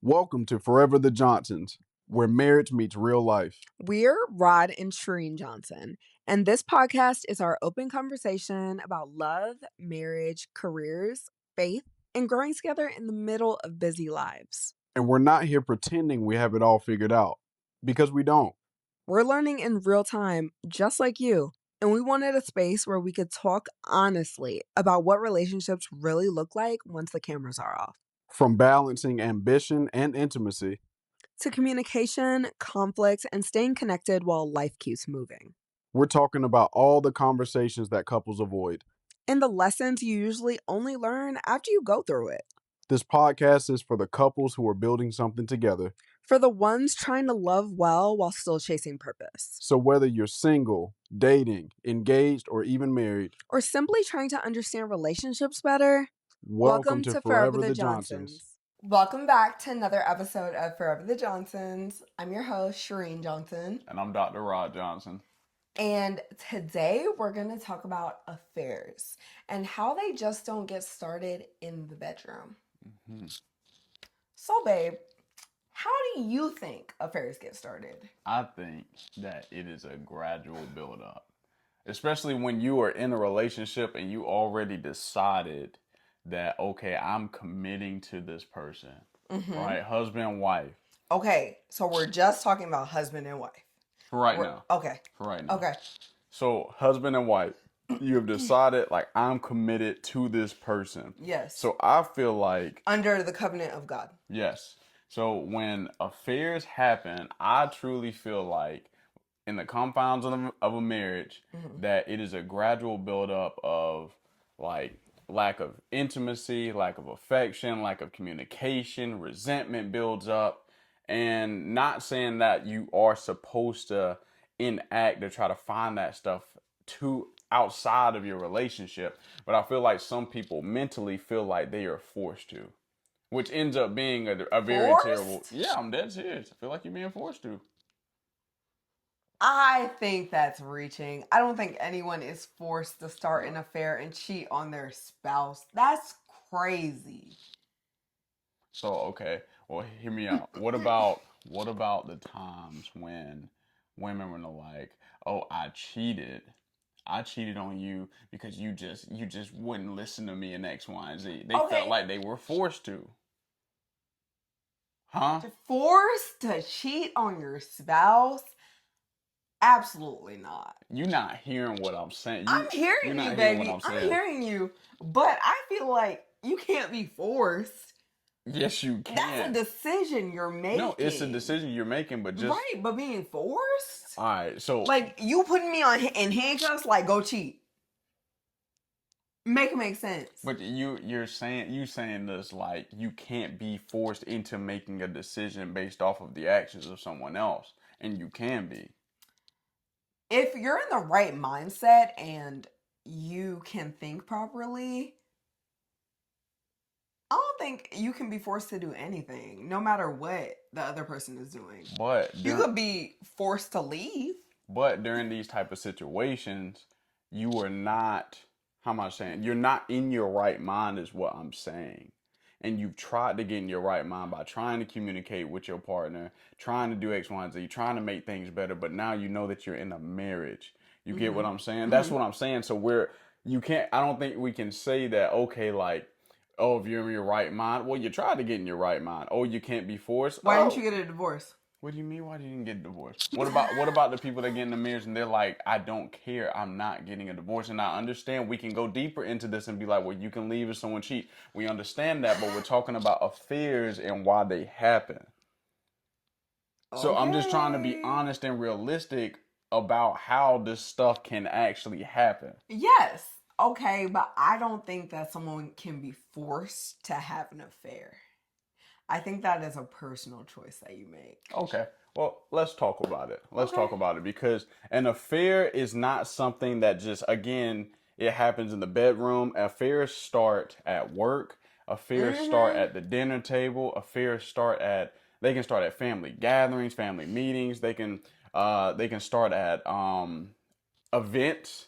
Welcome to Forever the Johnsons, where marriage meets real life. We're Rod and Shireen Johnson, and this podcast is our open conversation about love, marriage, careers, faith, and growing together in the middle of busy lives. And we're not here pretending we have it all figured out, because we don't. We're learning in real time, just like you, and we wanted a space where we could talk honestly about what relationships really look like once the cameras are off. From balancing ambition and intimacy, To communication, conflict, and staying connected while life keeps moving. we're talking about all the conversations that couples avoid. And the lessons you usually only learn after you go through it. This podcast is for the couples who are building something together. For the ones trying to love well while still chasing purpose. So whether you're single, dating, engaged, or even married, Or simply trying to understand relationships better, welcome to Forever the Johnsons. Welcome back to another episode of Forever the Johnsons. I'm your host, Shireen Johnson. And I'm Dr. Rod Johnson. And today we're going to talk about affairs and how they just don't get started in the bedroom. Mm-hmm. So, babe, how do you think affairs get started? I think that it is a gradual build-up, especially when you are in a relationship and you already decided that, okay, I'm committing to this person, right? Husband and wife. Okay, so we're just talking about husband and wife. For right now. Okay. For right now. Okay. So, husband and wife, you have decided, like, I'm committed to this person. Yes. So, I feel like... Under the covenant of God. Yes. So, when affairs happen, I truly feel like, in the confines of a marriage, that it is a gradual buildup of, like, lack of intimacy, lack of affection, lack of communication, resentment builds up. And not saying that you are supposed to enact to try to find that stuff to outside of your relationship, but I feel like some people mentally feel like they are forced to, which ends up being a very Forced? terrible. Yeah, I'm dead serious. I feel like you're being forced to. I think that's reaching. I don't think anyone is forced to start an affair and cheat on their spouse. That's crazy. So, okay, well, hear me out. What about the times when women were like, "Oh, I cheated on you because you just wouldn't listen to me in X, Y, and Z." They felt like they were forced to. Huh? Forced to cheat on your spouse? Absolutely not. You're not hearing what I'm saying. I'm hearing you, baby. I'm hearing you. But I feel like you can't be forced. Yes, you can. That's a decision you're making. No, it's a decision you're making, but just... Right, but being forced? All right, so... Like, you putting me in handcuffs, like, go cheat. Make it make sense. But you're saying this like you can't be forced into making a decision based off of the actions of someone else, and you can be. If you're in the right mindset and you can think properly, I don't think you can be forced to do anything, no matter what the other person is doing. But you could be forced to leave. But during these type of situations, you are not... How am I saying? You're not in your right mind is what I'm saying. And you've tried to get in your right mind by trying to communicate with your partner, trying to do X, Y, and Z, trying to make things better. But now you know that you're in a marriage. You get what I'm saying? That's what I'm saying. So I don't think we can say that, okay, like, oh, if you're in your right mind, well, you tried to get in your right mind. Oh, you can't be forced. Why didn't you get a divorce? What do you mean? Why didn't you get a divorce? What about the people that get in the mirrors and they're like, I don't care, I'm not getting a divorce. And I understand we can go deeper into this and be like, well, you can leave if someone cheats. We understand that, but we're talking about affairs and why they happen. So I'm just trying to be honest and realistic about how this stuff can actually happen. Yes. Okay, but I don't think that someone can be forced to have an affair. I think that is a personal choice that you make. Okay. Well, let's talk about it. Let's talk about it, because an affair is not something that just, again, it happens in the bedroom. Affairs start at work. Affairs start at the dinner table. Affairs they can start at family gatherings, family meetings. They can start at events.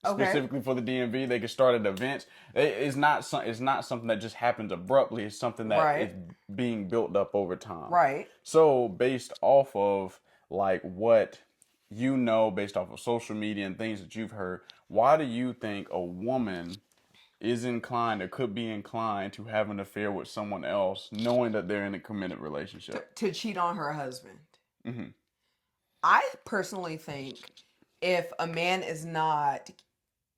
Okay. specifically for the DMV. They can start at events. It's not something that just happens abruptly. It's something that is Right. being built up over time. Right. So based off of like what you know, based off of social media and things that you've heard, why do you think a woman is inclined or could be inclined to have an affair with someone else, knowing that they're in a committed relationship? To cheat on her husband. Mm-hmm. I personally think if a man is not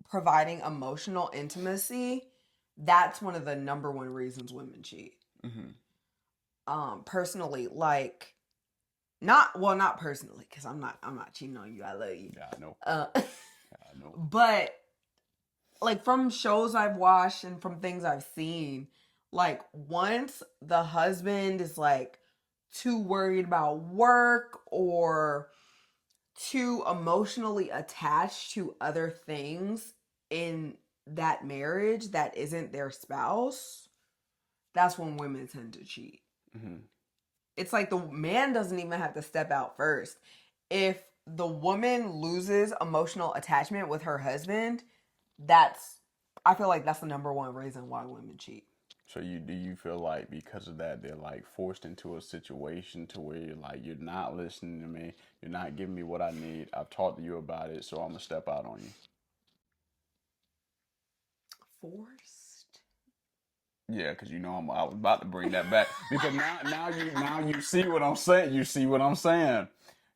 providing emotional intimacy, that's one of the number one reasons women cheat. Mm-hmm. Personally, like not personally, because I'm not cheating on you. I love you. Yeah, I know. I know. But like from shows I've watched and from things I've seen, like once the husband is like too worried about work or too emotionally attached to other things in that marriage that isn't their spouse, that's when women tend to cheat. Mm-hmm. It's like the man doesn't even have to step out first. If the woman loses emotional attachment with her husband, I feel like that's the number one reason why women cheat. So do you feel like because of that they're like forced into a situation to where you're like you're not listening to me, you're not giving me what I need. I've talked to you about it, so I'm gonna step out on you. Forced? Yeah, because I was about to bring that back because now you see what I'm saying. You see what I'm saying.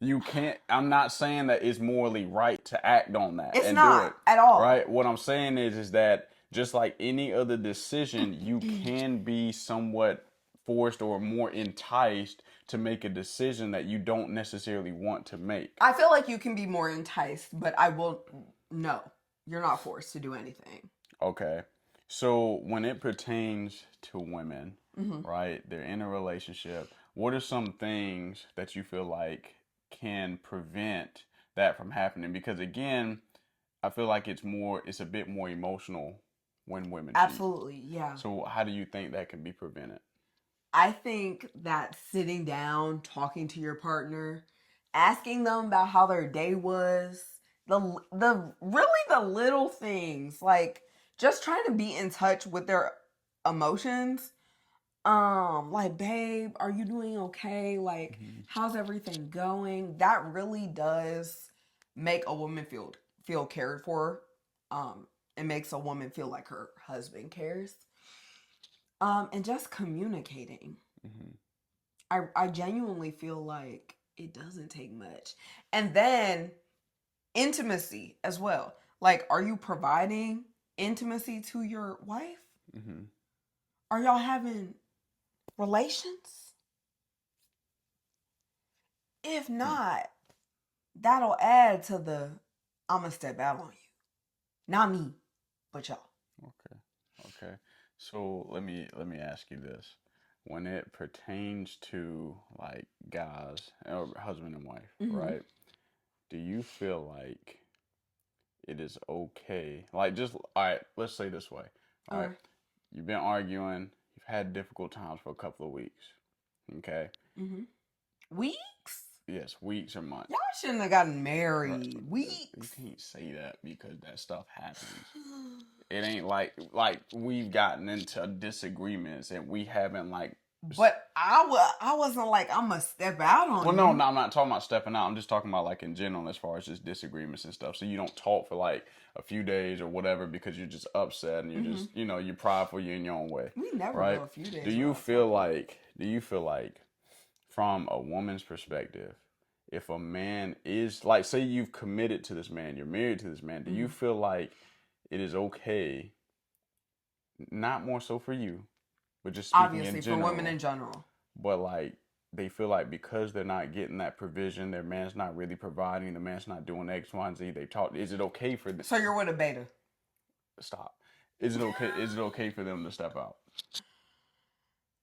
You can't. I'm not saying that it's morally right to act on that It's and do it not at all. right. What I'm saying is that just like any other decision, you can be somewhat forced or more enticed to make a decision that you don't necessarily want to make. I feel like you can be more enticed, but I will. No, you're not forced to do anything. Okay. So when it pertains to women, right, they're in a relationship, what are some things that you feel like can prevent that from happening? Because again, I feel like it's a bit more emotional when women cheat. Absolutely, yeah. So how do you think that can be prevented? I think that sitting down, talking to your partner, asking them about how their day was, the really the little things, like just trying to be in touch with their emotions. Like, babe, are you doing okay? Like, how's everything going? That really does make a woman feel cared for. It makes a woman feel like her husband cares. And just communicating. Mm-hmm. I genuinely feel like it doesn't take much. And then intimacy as well. Like, are you providing intimacy to your wife? Mm-hmm. Are y'all having relations? If not, that'll add to the I'm gonna step out on you. Not me, but y'all. Okay. Okay. So let me ask you this. When it pertains to like guys or husband and wife, Mm-hmm. right? Do you feel like it is okay? Like just all right, let's say this way. All right. Okay. You've been arguing, you've had difficult times for a couple of weeks. Okay? Mm-hmm. Weeks? Yes, weeks or months. Y'all shouldn't have gotten Right. married. You Weeks. can't say that because that stuff happens. It ain't like we've gotten into disagreements and we haven't like. But I wasn't like I'm gonna step out on Well, you. no, I'm not talking about stepping out. I'm just talking about like in general, as far as just disagreements and stuff. So you don't talk for like a few days or whatever because you're just upset and you're just you're prideful, you're in your own way. We never right? go a few days. Do you feel like? Do you feel like, from a woman's perspective, if a man is like, say you've committed to this man, you're married to this man, do you feel like it is okay? Not more so for you, but just speaking obviously in for general. women in general? But like they feel like because they're not getting that provision, their man's not really providing, the man's not doing X, Y, and Z. They talk. Is it okay for them? So you're with a beta? Stop. Is it okay? Is it okay for them to step out?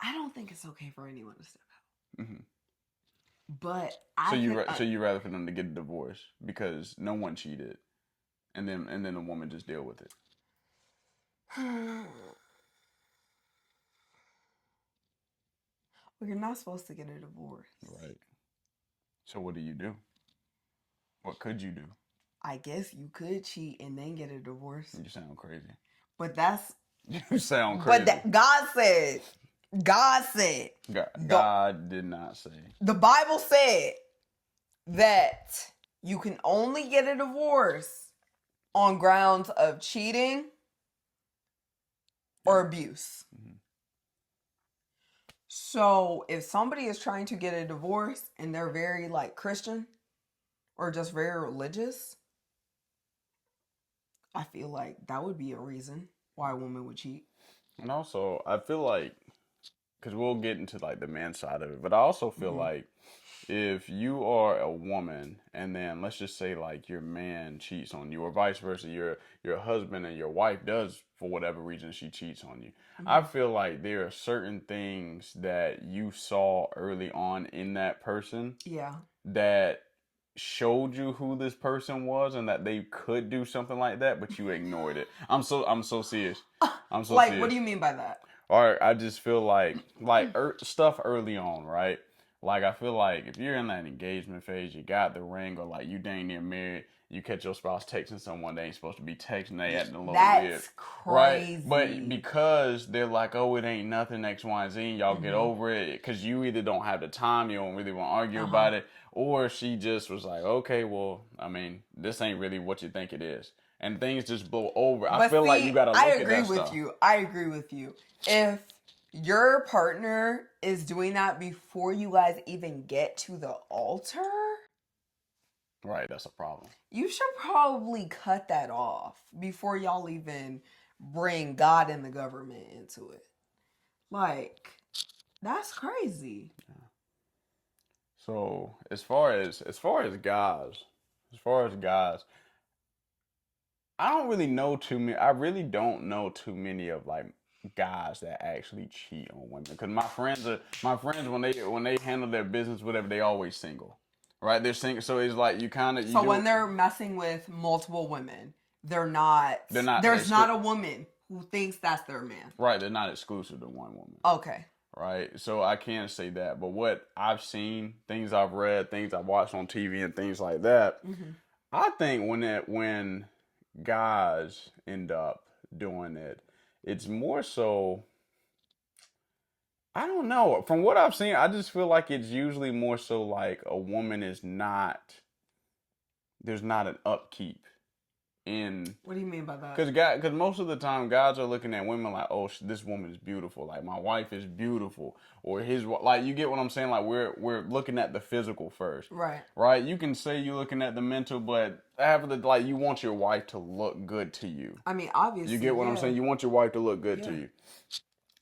I don't think it's okay for anyone to step out. Mm-hmm. But So you rather for them to get a divorce because no one cheated, and then the woman just deal with it. well, you're not supposed to get a divorce. Right. So what do you do? What could you do? I guess you could cheat and then get a divorce. You sound crazy. But that's... You sound crazy. But God said... God did not say. The Bible said that you can only get a divorce on grounds of cheating or abuse. Mm-hmm. So if somebody is trying to get a divorce and they're very like Christian or just very religious, I feel like that would be a reason why a woman would cheat. And also, I feel like, because we'll get into like the man side of it, but I also feel like if you are a woman and then let's just say like your man cheats on you or vice versa, your husband and your wife does for whatever reason she cheats on you. I feel like there are certain things that you saw early on in that person that showed you who this person was and that they could do something like that, but you ignored it. I'm so serious. I'm so serious. What do you mean by that? Or I just feel like stuff early on, right? Like, I feel like if you're in that engagement phase, you got the ring, or like you dang near married, you catch your spouse texting someone they ain't supposed to be texting, they acting a little weird. That's crazy. Right? But because they're like, oh, it ain't nothing, X, Y, and Z, and y'all get over it, because you either don't have the time, you don't really want to argue about it, or she just was like, okay, well, I mean, this ain't really what you think it is. And things just blow over. But I feel like you gotta look at that stuff. I agree with you. If your partner is doing that before you guys even get to the altar, right, that's a problem. You should probably cut that off before y'all even bring God and the government into it. Like, that's crazy. Yeah. So as far as guys, I don't really know too many. I really don't know too many of like guys that actually cheat on women. Because my friends when they handle their business, whatever, they always single, right? They're single, so it's like you kind of. So when they're messing with multiple women, they're not. There's not a woman who thinks that's their man. Right, they're not exclusive to one woman. Okay. Right, so I can't say that, but what I've seen, things I've read, things I've watched on TV, and things like that, I think when guys end up doing it, it's more so, I don't know. From what I've seen, I just feel like it's usually more so like a woman is not, there's not an upkeep in. What do you mean by that? Because most of the time guys are looking at women like, oh, this woman is beautiful, like my wife is beautiful, or like, you get what I'm saying? Like we're looking at the physical first, right? You can say you're looking at the mental, but after the, like, you want your wife to look good to you. I mean, obviously, you get what I'm saying? You want your wife to look good to you.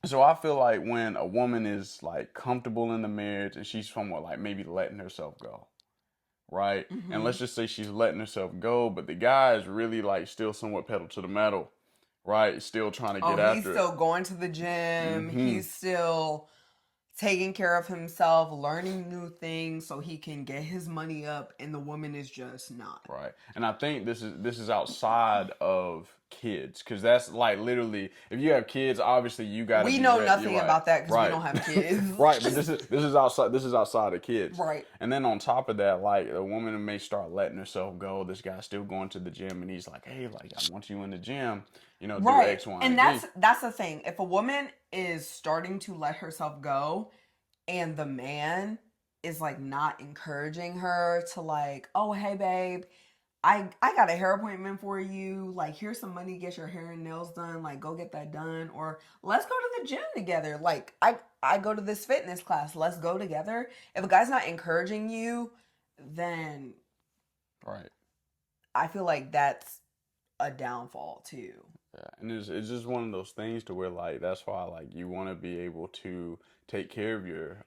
So I feel like when a woman is like comfortable in the marriage and she's somewhat like maybe letting herself go, right? And let's just say she's letting herself go, but the guy is really like still somewhat pedal to the metal, right? Still trying to get after it. He's still going to the gym. He's still taking care of himself, learning new things so he can get his money up, and the woman is just not. Right. And I think this is outside of kids, because that's like literally, if you have kids, obviously you got to. We know nothing about that because we don't have kids. Right, but this is outside of kids. Right. And then on top of that, like, a woman may start letting herself go. This guy's still going to the gym, and he's like, hey, like, I want you in the gym, do X, Y, and Z. That's the thing. If a woman is starting to let herself go, and the man is like not encouraging her to like, oh, hey, babe, I got a hair appointment for you. Like, here's some money, get your hair and nails done. Like, go get that done. Or let's go to the gym together. Like, I go to this fitness class. Let's go together. If a guy's not encouraging you, then right, I feel like that's a downfall too. Yeah, and it's just one of those things to where, like, that's why, like, you want to be able to take care of your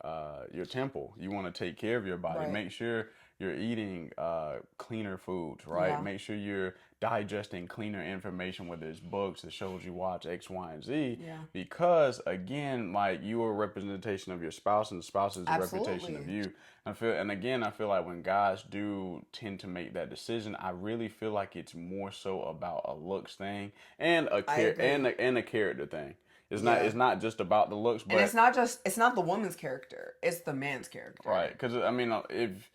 temple. You want to take care of your body. Right. Make sure you're eating cleaner foods, right? Yeah. Make sure you're digesting cleaner information, whether it's books, the shows you watch, X, Y, and Z. Yeah. Because, again, like, you are a representation of your spouse, and the spouse is a representation of you. I feel like when guys do tend to make that decision, I really feel like it's more so about a looks thing and a character thing. It's not just about the looks, but it's not the woman's character, it's the man's character. Right? Because I mean, if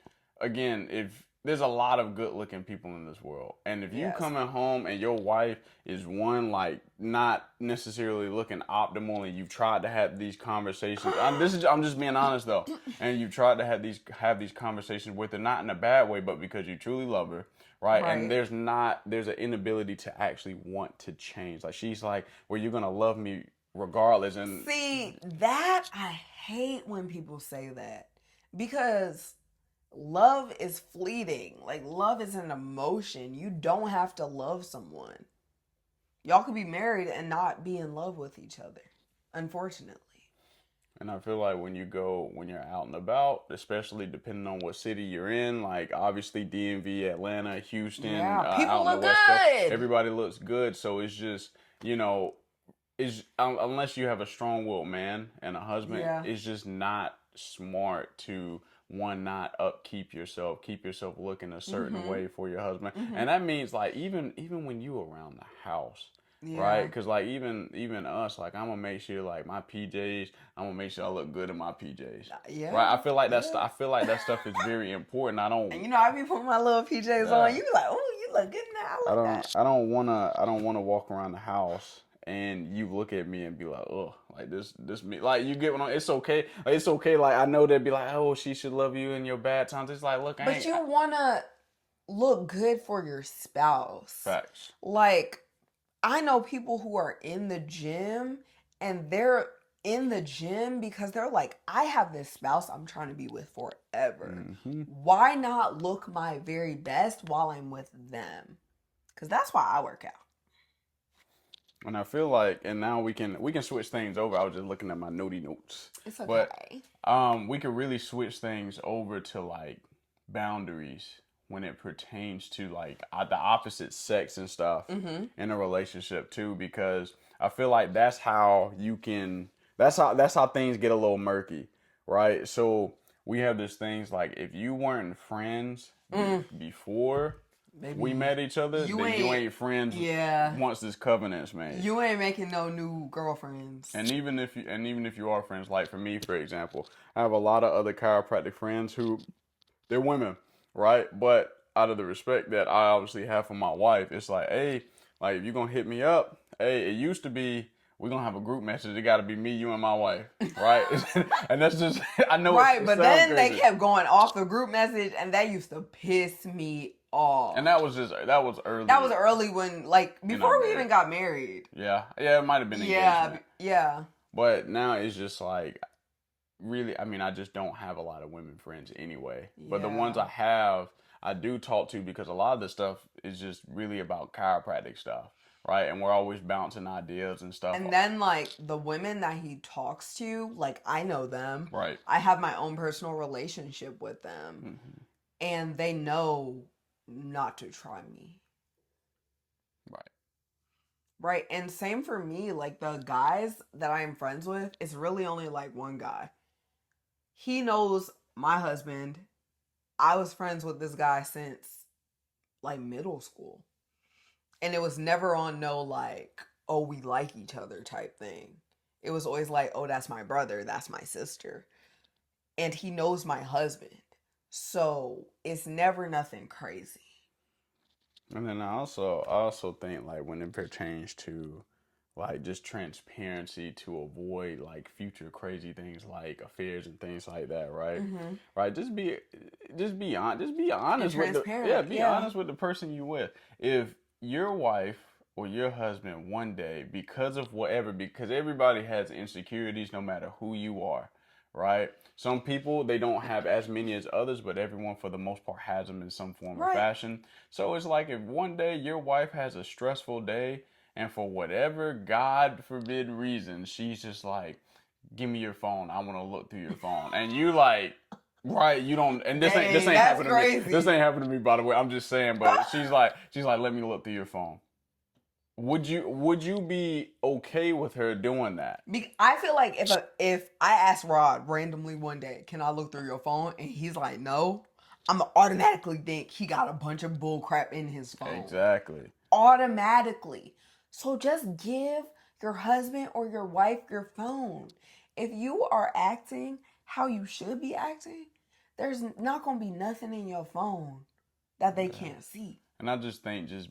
there's a lot of good looking people in this world. And if you Yes. coming home and your wife is one, like, not necessarily looking optimal, and you've tried to have these conversations, I'm just being honest though, and you've tried to have these conversations with her, not in a bad way, but because you truly love her, right? And Right. there's an inability to actually want to change. Like, she's like, well, you're gonna love me regardless. And See, that I hate when people say that, because love is fleeting. Like, love is an emotion. You don't have to love someone. Y'all could be married and not be in love with each other, unfortunately. And I feel like when you're out and about, especially depending on what city you're in, like obviously DMV, Atlanta, Houston, Yeah, people out on the look West Coast, good. everybody looks good. So it's just, is unless you have a strong-willed man and a husband, Yeah. it's just not smart to not upkeep yourself, keep yourself looking a certain way for your husband, and that means like even when you around the house. Yeah. Right, because like even us, like I'm gonna make sure like my PJs, I'm gonna make sure I look good in my PJs. Yeah. Right, I feel like that stuff is very important. I don't. And I be putting my little PJs on. You be like, oh, you look good now. I like that. I don't wanna walk around the house and you look at me and be like, oh, like this me, like you get what I'm. It's okay. Like, it's okay. Like I know they'd be like, oh, she should love you in your bad times. It's like, look, But you wanna look good for your spouse. Facts. Like, I know people who are in the gym and they're in the gym because they're like, I have this spouse I'm trying to be with forever. Mm-hmm. Why not look my very best while I'm with them? Because that's why I work out. And I feel like, and now we can switch things over. I was just looking at my notey notes. It's okay. But we could really switch things over to like boundaries when it pertains to like the opposite sex and stuff in a relationship too, because I feel like that's how things get a little murky, right? So we have this things like if you weren't friends before we met each other, then you ain't friends once this covenant's made. You ain't making no new girlfriends. And even if you are friends, like for me, for example, I have a lot of other chiropractic friends who they're women, right? But out of the respect that I obviously have for my wife, it's like, hey, like if you're gonna hit me up, hey, it used to be we're gonna have a group message. It gotta be me, you, and my wife, right? And that's just I know, right? But then crazy. They kept going off the group message, and that used to piss me off. And that was early. That was early when, like, before we even got married. Yeah, it might have been engagement. Yeah. But now it's just like, really, I mean, I just don't have a lot of women friends anyway. Yeah. But the ones I have, I do talk to because a lot of the stuff is just really about chiropractic stuff, right? And we're always bouncing ideas and stuff. And then, like, the women that he talks to, like, I know them. Right. I have my own personal relationship with them. Mm-hmm. And they know not to try me. Right. Right. And same for me, like the guys that I am friends with, it's really only like one guy. He knows my husband. I was friends with this guy since like middle school. And it was never on no like, oh, we like each other type thing. It was always like, oh, that's my brother, that's my sister. And he knows my husband. So it's never nothing crazy. And then I also think like when it pertains to like just transparency to avoid like future crazy things like affairs and things like that, right? Mm-hmm. Right. Just be honest honest with the person you with. If your wife or your husband one day, because of whatever, because everybody has insecurities no matter who you are, right? Some people, they don't have as many as others, but everyone for the most part has them in some form or fashion. So it's like if one day your wife has a stressful day and for whatever God forbid reason, she's just like, give me your phone. I want to look through your phone. And you like, right, you don't, and this ain't happening to me. This ain't happening to me, by the way. I'm just saying, but she's like, let me look through your phone. Would you be okay with her doing that? I feel like if I ask Rod randomly one day, can I look through your phone? And he's like, no, I'm gonna automatically think he got a bunch of bull crap in his phone. Exactly. Automatically. So just give your husband or your wife your phone. If you are acting how you should be acting, there's not gonna be nothing in your phone. that they can't see. And I just think just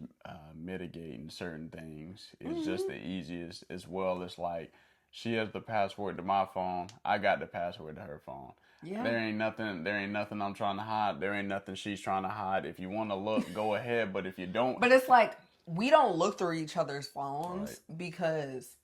mitigating certain things is just the easiest, as well as like she has the password to my phone, I got the password to her phone. Yeah. There ain't nothing I'm trying to hide. There ain't nothing she's trying to hide. If you want to look, go ahead. But if you don't, But it's like we don't look through each other's phones because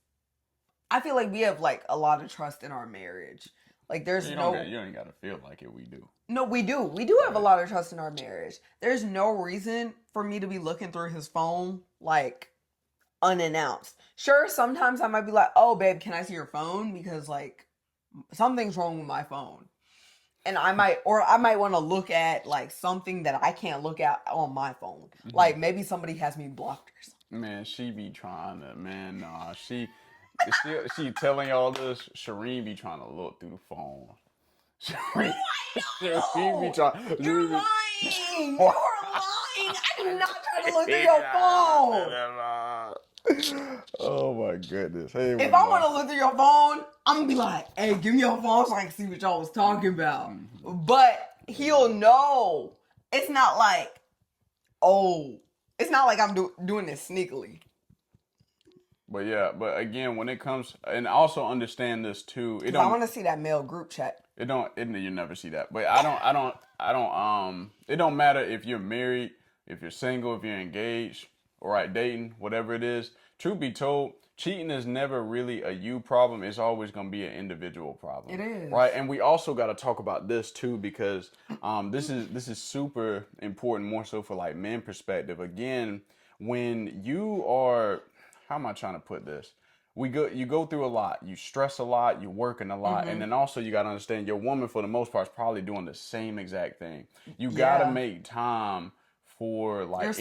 I feel like we have like a lot of trust in our marriage. Like there's you no you ain't gotta feel like it. We do. No, we do. We do have a lot of trust in our marriage. There's no reason for me to be looking through his phone like unannounced. Sure, sometimes I might be like, "Oh, babe, can I see your phone?" Because like something's wrong with my phone. And I might want to look at like something that I can't look at on my phone. Like maybe somebody has me blocked or something. Man, she be trying to, she telling y'all this. Shireen be trying to look through the phone. Shireen, Shireen be trying. You're lying. You're lying. I do not try to look through your phone. Oh my goodness. Hey, if I want to look through your phone, I'm gonna be like, "Hey, give me your phone so I can see what y'all was talking about." But he'll know. It's not like, it's not like I'm doing this sneakily. But yeah, but again, when it comes, and also understand this too, I want to see that male group chat. You never see that. But it don't matter if you're married, if you're single, if you're engaged, or dating, whatever it is. Truth be told, cheating is never really a you problem. It's always going to be an individual problem. It is. Right? And we also got to talk about this too, because this is super important, more so for like men perspective. Again, when you are, how am I trying to put this? You go through a lot, you stress a lot, you're working a lot, and then also you got to understand your woman for the most part is probably doing the same exact thing. You got to make time for like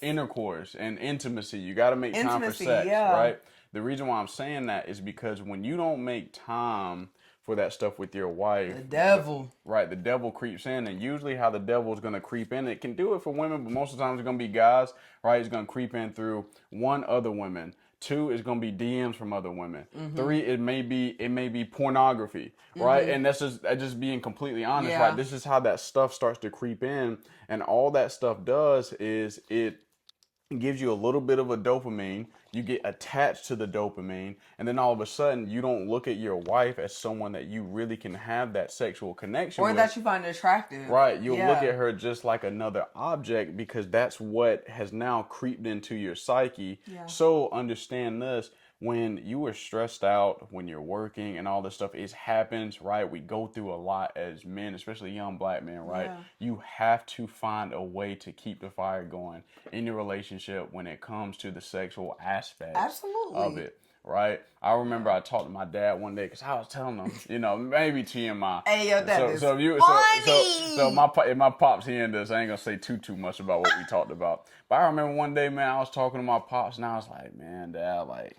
intercourse and intimacy. You got to make time for sex, right? The reason why I'm saying that is because when you don't make time for that stuff with your wife, the devil creeps in. And usually how the devil is going to creep in, it can do it for women, but most of the time it's going to be guys, right? It's going to creep in through one, other women. 2 is gonna be DMs from other women. 3, it may be pornography, right? And that's just being completely honest, right? This is how that stuff starts to creep in, and all that stuff does is it gives you a little bit of a dopamine. You get attached to the dopamine, and then all of a sudden you don't look at your wife as someone that you really can have that sexual connection with, or that you find attractive. Right, you'll look at her just like another object, because that's what has now creeped into your psyche. So understand this: when you are stressed out, when you're working and all this stuff, it happens, right? We go through a lot as men, especially young black men, right? You have to find a way to keep the fire going in your relationship when it comes to the sexual aspect of it. Right? I remember I talked to my dad one day because I was telling him, maybe TMI. Hey, yo, that is funny. So if my pops hearing this, I ain't gonna say too much about what we talked about. But I remember one day, man, I was talking to my pops, and I was like, man, Dad, like,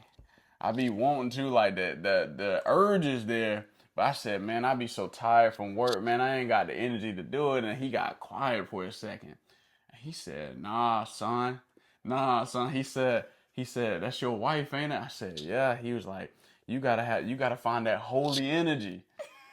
I be wanting to, like, the urge is there. But I said, man, I be so tired from work, man, I ain't got the energy to do it. And he got quiet for a second. And he said, nah, son. He said, that's your wife, ain't it? I said, yeah. He was like, you gotta find that holy energy.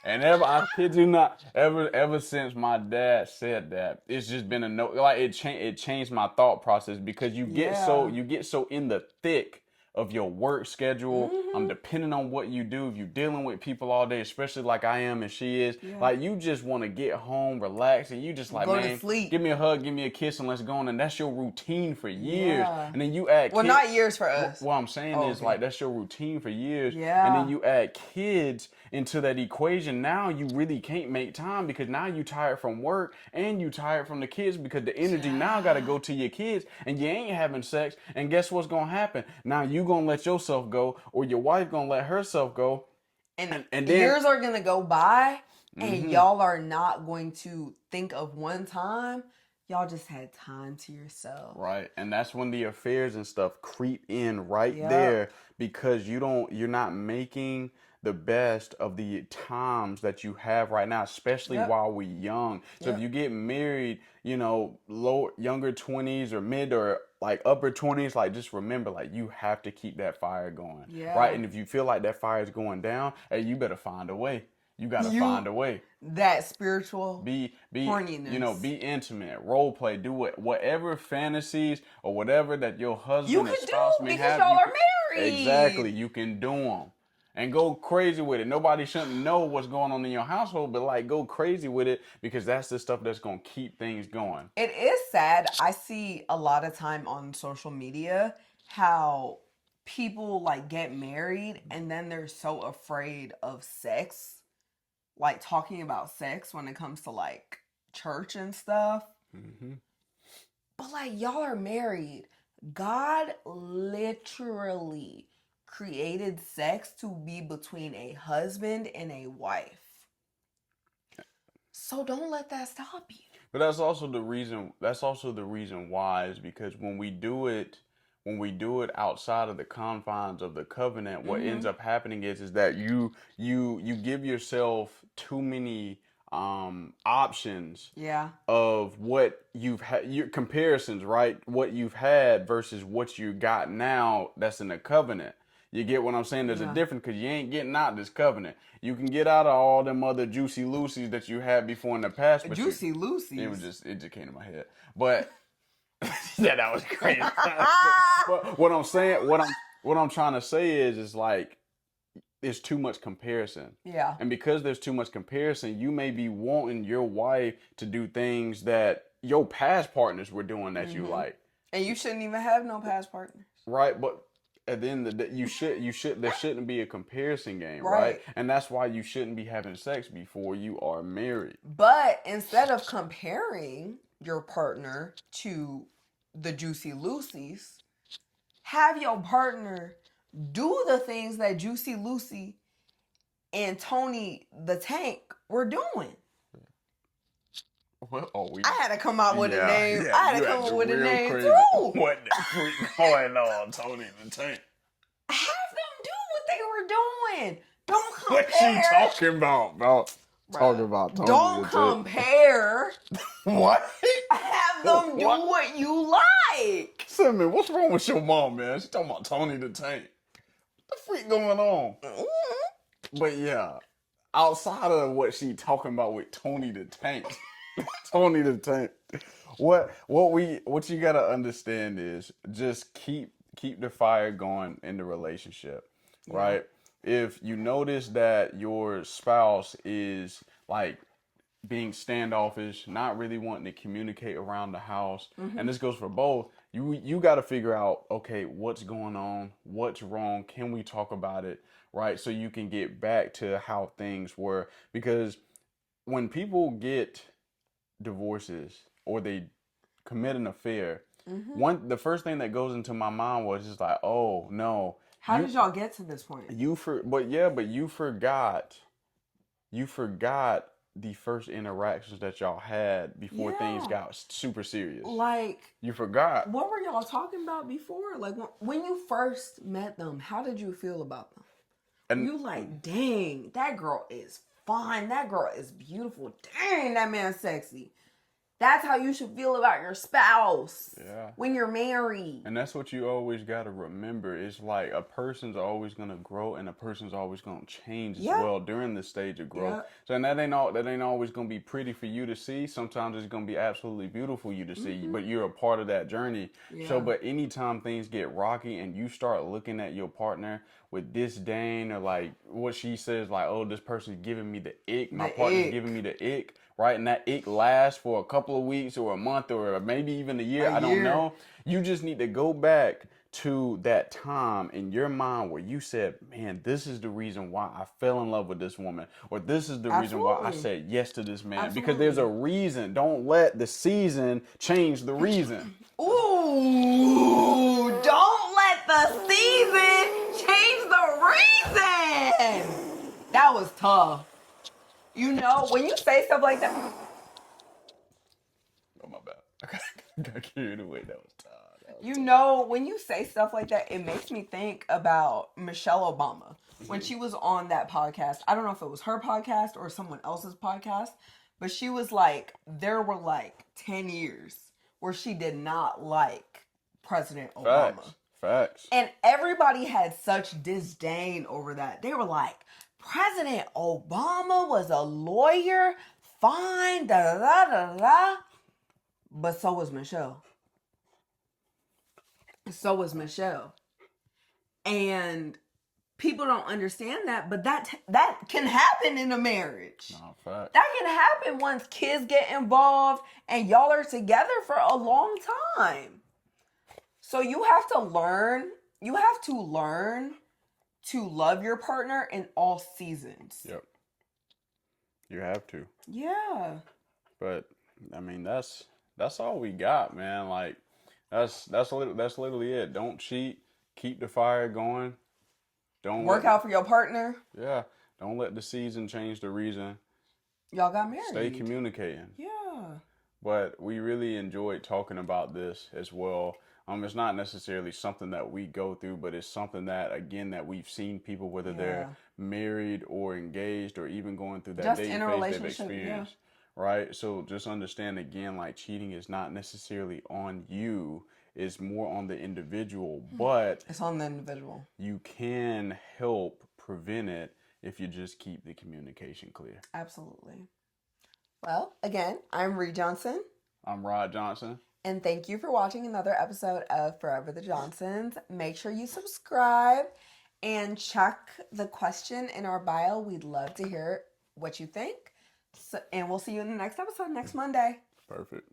And I kid you not, ever since my dad said that, it's just been it changed my thought process, because you get so in the thick of your work schedule. I'm depending on what you do. If you're dealing with people all day, especially like I am and she is, like, you just want to get home, relax, and you just like, go man, to sleep. Give me a hug, give me a kiss, and let's go on. And that's your routine for years. And then you add kids. Not years for us. What I'm saying is, like, that's your routine for years. And then you add kids into that equation. Now you really can't make time, because now you tired from work and you tired from the kids, because the energy now got to go to your kids, and you ain't having sex. And guess what's going to happen? Now you going to let yourself go, or your wife going to let herself go. And then years are going to go by, and y'all are not going to think of one time y'all just had time to yourself. Right. And that's when the affairs and stuff creep in there, because you're not making the best of the times that you have right now, especially while we're young. So if you get married, younger 20s or mid or like upper 20s, like, just remember, like, you have to keep that fire going. Right. And if you feel like that fire is going down, hey, you better find a way. you got to find a way. That spiritual Be horniness. Be intimate, role play, do whatever fantasies or whatever that your husband and spouse may because have. y'all are married. Exactly, you can do them. And go crazy with it. Nobody shouldn't know what's going on in your household, but like go crazy with it because that's the stuff that's gonna keep things going. It is sad. I see a lot of time on social media how people like get married and then they're so afraid of sex, like talking about sex when it comes to like church and stuff. Mm-hmm. But like y'all are married. God literally created sex to be between a husband and a wife. So don't let that stop you. But that's also the reason. That's also the reason why is because when we do it outside of the confines of the covenant, what ends up happening is that you give yourself too many options. Yeah. Of what you've had, your comparisons, right? What you've had versus what you got now. That's in the covenant. You get what I'm saying? There's a difference because you ain't getting out this covenant. You can get out of all them other juicy loosies that you had before in the past. But Juicy loosies. It just came to my head. But yeah, that was crazy. But what I'm saying, what I'm trying to say is like there's too much comparison. Yeah. And because there's too much comparison, you may be wanting your wife to do things that your past partners were doing that you like. And you shouldn't even have no past partners. Right, but at the end of the day, there shouldn't be a comparison game, right? And that's why you shouldn't be having sex before you are married. But instead of comparing your partner to the Juicy Lucy's, have your partner do the things that Juicy Lucy and Tony the Tank were doing. What are we? I had to come out with a name. Yeah, I had to come up with a name crazy. too. What the freak going on, Tony the Tank? Have them do what they were doing. Don't compare. What you talking about, bro? Talking about Tony Don't the compare. What? Have them do what you like. Simon, what's wrong with your mom, man? She talking about Tony the Tank. What the freak going on? But yeah, outside of what she talking about with Tony the Tank, Tony the Tank. What you gotta understand is just keep the fire going in the relationship, right? If you notice that your spouse is like being standoffish, not really wanting to communicate around the house, and this goes for both, you got to figure out, okay, what's going on, what's wrong, can we talk about it, right? So you can get back to how things were, because when people get divorces or they commit an affair, the first thing that goes into my mind was just like, oh no, how did y'all get to this point? But you forgot the first interactions that y'all had before things got super serious. Like, you forgot. What were y'all talking about before? Like, when you first met them, how did you feel about them? And you like, dang, that girl is fine. That girl is beautiful. Dang, that man's sexy. That's how you should feel about your spouse when you're married. And that's what you always got to remember. It's like a person's always going to grow and a person's always going to change as well during this stage of growth. So and that ain't always going to be pretty for you to see. Sometimes it's going to be absolutely beautiful for you to see, but you're a part of that journey. So, but anytime things get rocky and you start looking at your partner with disdain or like what she says, like, oh, this person's giving me the ick. My partner's giving me the ick. Right, and that ick lasts for a couple of weeks or a month or maybe even a year. I don't know. You just need to go back to that time in your mind where you said, man, this is the reason why I fell in love with this woman, or this is the reason why I said yes to this man. Because there's a reason. Don't let the season change the reason. Ooh, don't let the season change the reason. That was tough. You know, when you say stuff like that. Oh, my bad. I got carried away. That was tough. You know, when you say stuff like that, it makes me think about Michelle Obama. When she was on that podcast, I don't know if it was her podcast or someone else's podcast, but she was like, there were like 10 years where she did not like President Obama. Facts. And everybody had such disdain over that. They were like, President Obama was a lawyer, fine, da da da da da. But so was Michelle. So was Michelle. And people don't understand that, but that can happen in a marriage. No, fact. That can happen once kids get involved and y'all are together for a long time. So you have to learn to love your partner in all seasons. Yep. You have to. Yeah. But I mean, that's all we got, man. Like that's literally it. Don't cheat. Keep the fire going. Don't work out for your partner. Yeah. Don't let the season change the reason. Y'all got married. Stay communicating. Yeah. But we really enjoyed talking about this as well. It's not necessarily something that we go through, but it's something that, again, that we've seen people, whether they're married or engaged or even going through that just dating in a phase they've relationship, experienced. Right? So just understand, again, like cheating is not necessarily on you. It's more on the individual, but it's on the individual. You can help prevent it if you just keep the communication clear. Absolutely. Well, again, I'm Ree Johnson. I'm Rod Johnson. And thank you for watching another episode of Forever the Johnsons. Make sure you subscribe and check the question in our bio. We'd love to hear what you think. And we'll see you in the next episode next Monday. Perfect.